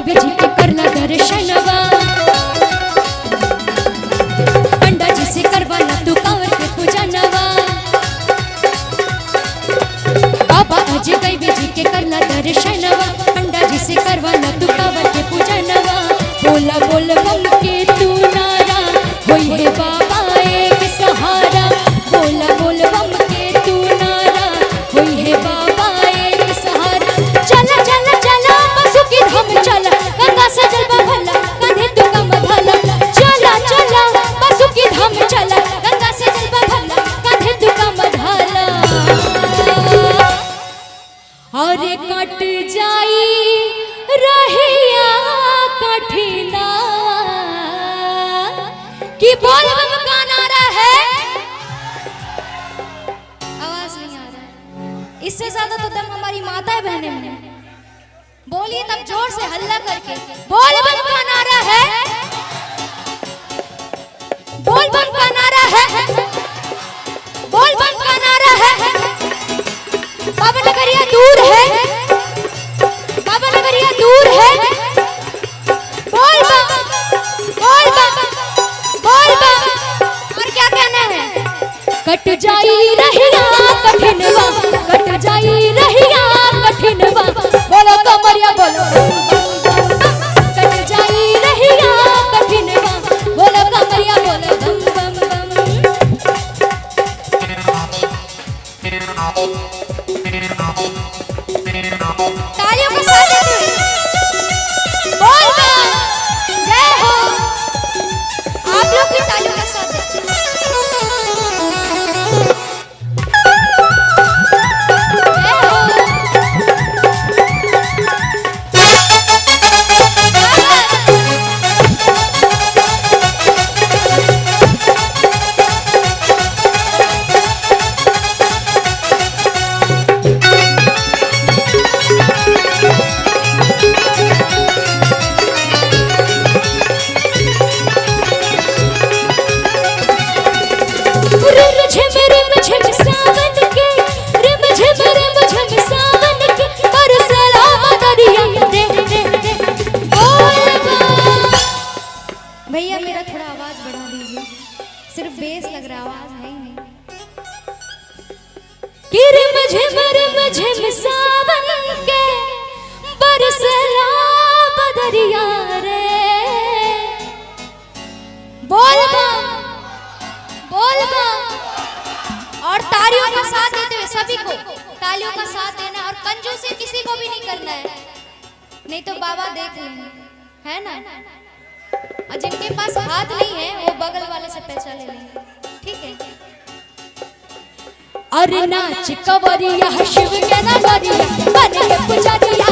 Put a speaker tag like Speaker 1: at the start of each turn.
Speaker 1: जी के करला दर्शनवा, पंडा जी से करवाना तू कांवर के पूजनवा। बाबा अजय गैबे जी के करला दर्शनवा, पंडा जी से करवाना तू कांवर के पूजनवा। बोला बोल बम के तू नारा, होई है बाबा एक सहारा। बोला बोल बम के तू नारा, होई है बाबा एक सहारा। चला चला चला बासुकी धाम चला, गंगा से जलवा भला कांधे तू कम भला। चला चला बासुकी धाम चला, गंगा से जलवा भला कांधे तू कम भला। अरे कट जाई रहिया कठिना कि बोल बम का नारा है। आवाज नहीं आ रहा है, इससे ज्यादा तो दम हमारी माताएं बहनें में है। बोलिए तब जोर से हल्ला करके, बोल बम का नारा है, बोल बम का नारा है, बोल बम का नारा है। बाबा नगरिया दूर है, बाबा नगरिया दूर है। बोल बम, बोल बम, बोल बम। और क्या कहना है? कट जाई रहिया कठिनवा, कट जाई रहिया कठिनवा। बोलो कमरिया बोलो, कट जाई रहिया कठिनवा। बोलो कमरिया बोलो, बम बम बम। तालियों के साथ बोल बम, जय हो। आप लोग भी तालियों के साथ भैया मेरा थोड़ा आवाज बढ़ा दीजिए, सिर्फ बेस लग रहा, आवाज है ही नहीं। कि रिम झिम सावन के बरसला बदरिया रे। बोल बम, बोल बम। और तालियों का साथ देते हुए सभी को तालियों का साथ देना, और कंजूसी किसी को भी नहीं करना है, नहीं तो बाबा देख लेंगे, है ना। और जिनके पास हाथ नहीं है वो बगल वाले से पैसा ले लेंगे, ठीक है। अरे नाच कवरिया शिव के नगरिया, बन के पुजारिया।